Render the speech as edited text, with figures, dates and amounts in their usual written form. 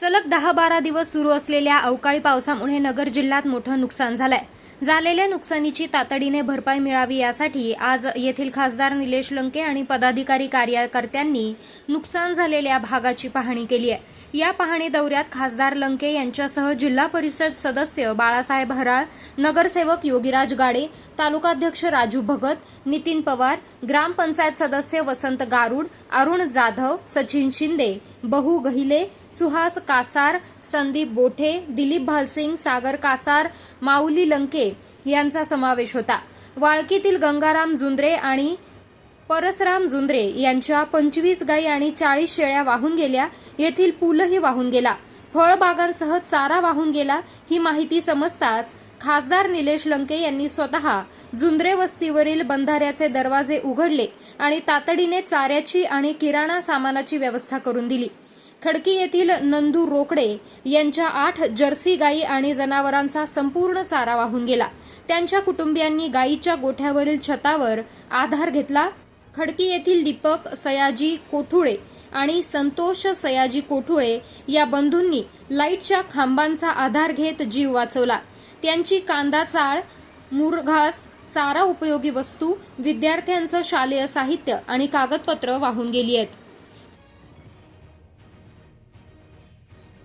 सलग 10-12 दिवस सुरू असलेल्या अवकाळी पावसामुळे नगर जिल्ह्यात मोठं नुकसान झालंय। झालेल्या नुकसानीची तातडीने भरपाई मिळावी यासाठी आज येथील खासदार निलेश लंके आणि पदाधिकारी कार्यकर्त्यांनी नुकसान झालेल्या भागाची पाहणी केली आहे। या पाहणी दौऱ्यात खासदार लंके यांच्यासह जिल्हा परिषद सदस्य बाळासाहेब हराळ, नगरसेवक योगीराज गाडे, तालुकाध्यक्ष राजू भगत, नितीन पवार, ग्रामपंचायत सदस्य वसंत गारुड, अरुण जाधव, सचिन शिंदे, बहू गहिले, सुहास कासार, संदीप बोठे, दिलीप भालसिंग, सागर कासार, माऊली लंके यांचा समावेश होता। वाळकीतील गंगाराम जुंद्रे आणि परसराम जुंद्रे यांच्या 25 गायी आणि 40 शेळ्या वाहून गेल्या। येथील पूलही वाहून गेला। फळबागांसह चारा वाहून गेला। ही माहिती समजताच खासदार निलेश लंके यांनी स्वतः जुंद्रे वस्तीवरील बंधाऱ्याचे दरवाजे उघडले आणि तातडीने चाऱ्याची आणि किराणा सामानाची व्यवस्था करून दिली। खडकी येथील नंदू रोकडे यांच्या 8 जर्सी गायी आणि जनावरांचा संपूर्ण चारा वाहून गेला। त्यांच्या कुटुंबियांनी गायीच्या गोठ्यावरील छतावर आधार घेतला। खडकी येथील दीपक सयाजी कोठुळे आणि संतोष सयाजी कोठुळे या बंधूंनी लाईटच्या खांबांचा आधार घेत जीव वाचवला। त्यांची कांदा चाळ, मुरघास, चारा उपयोगी वस्तू, विद्यार्थ्यांचं शालेय साहित्य आणि कागदपत्र वाहून गेली आहेत।